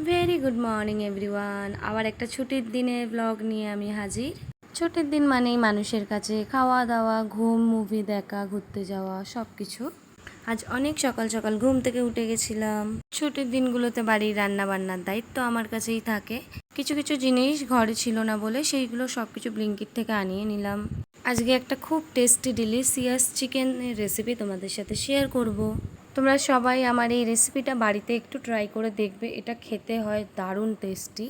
Very good morning everyone. আবার একটা ছুটির দিনে ব্লগ নিয়ে আমি হাজির। ছুটির দিন মানেই মানুষের কাছে খাওয়া দাওয়া, ঘুম, মুভি দেখা, ঘুরতে যাওয়া সব কিছু। আজ অনেক সকাল সকাল ঘুম থেকে উঠে গেছিলাম। ছুটির দিনগুলোতে বাড়ির রান্না বান্নার দায়িত্ব আমার কাছেই থাকে। কিছু কিছু জিনিস ঘরে ছিল না বলে সেইগুলো সব কিছু ব্লিঙ্কিট থেকে আনিয়ে নিলাম। আজকে একটা খুব টেস্টি ডিলিশিয়াস চিকেনের রেসিপি তোমাদের সাথে শেয়ার করব। তোমরা সবাই আমার এই রেসিপিটা বাড়িতে একটু ট্রাই করে দেখবে। এটা খেতে হয় দারুণ টেস্টি।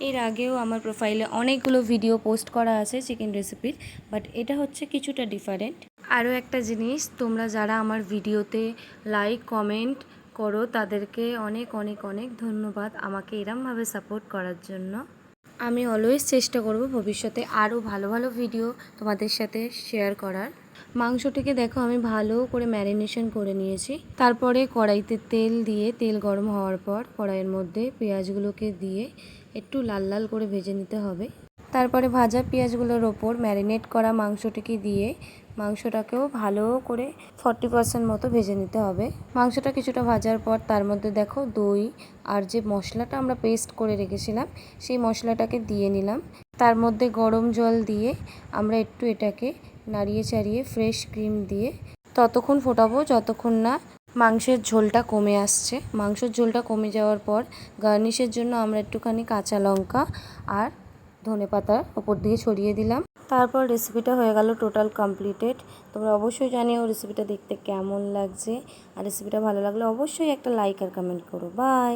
এর আগেও আমার প্রোফাইলে অনেকগুলো ভিডিও পোস্ট করা আছে চিকেন রেসিপির, বাট এটা হচ্ছে কিছুটা ডিফারেন্ট। আরও একটা জিনিস, তোমরা যারা আমার ভিডিওতে লাইক কমেন্ট করো তাদেরকে অনেক অনেক অনেক ধন্যবাদ আমাকে এরমভাবে সাপোর্ট করার জন্য। আমি অলওয়েজ চেষ্টা করব ভবিষ্যতে আরও ভালো ভালো ভিডিও তোমাদের সাথে শেয়ার করার। মাংসটিকে দেখো আমি ভালো করে ম্যারিনেশন করে নিয়েছি। তারপরে কড়াইতে তেল দিয়ে, তেল গরম হওয়ার পর কড়াইয়ের মধ্যে পেঁয়াজগুলোকে দিয়ে একটু লাল লাল করে ভেজে নিতে হবে। তারপরে ভাজা পেঁয়াজগুলোর ওপর ম্যারিনেট করা মাংসটিকে দিয়ে মাংসটাকেও ভালো করে 40% মতো ভেজে নিতে হবে। মাংসটা কিছুটা ভাজার পর তার মধ্যে দেখো দই আর যে মশলাটা আমরা পেস্ট করে রেখেছিলাম সেই মশলাটাকে দিয়ে নিলাম। তার মধ্যে গরম জল দিয়ে আমরা একটু এটাকে নাড়িয়ে চাড়িয়ে ফ্রেশ ক্রিম দিয়ে ততক্ষণ ফোটাবো যতক্ষণ না মাংসের ঝোলটা কমে আসছে। মাংসের ঝোলটা কমে যাওয়ার পর গার্নিশের জন্য আমরা একটুখানি কাঁচা লঙ্কা আর ধনেপাতা ওপর দিয়ে ছড়িয়ে দিলাম। তারপর রেসিপিটা হয়ে গেল টোটাল কমপ্লিটেড। তোমরা অবশ্যই জানিও রেসিপিটা দেখতে কেমন লাগছে, আর রেসিপিটা ভালো লাগলে অবশ্যই একটা লাইক আর কমেন্ট করো। বাই।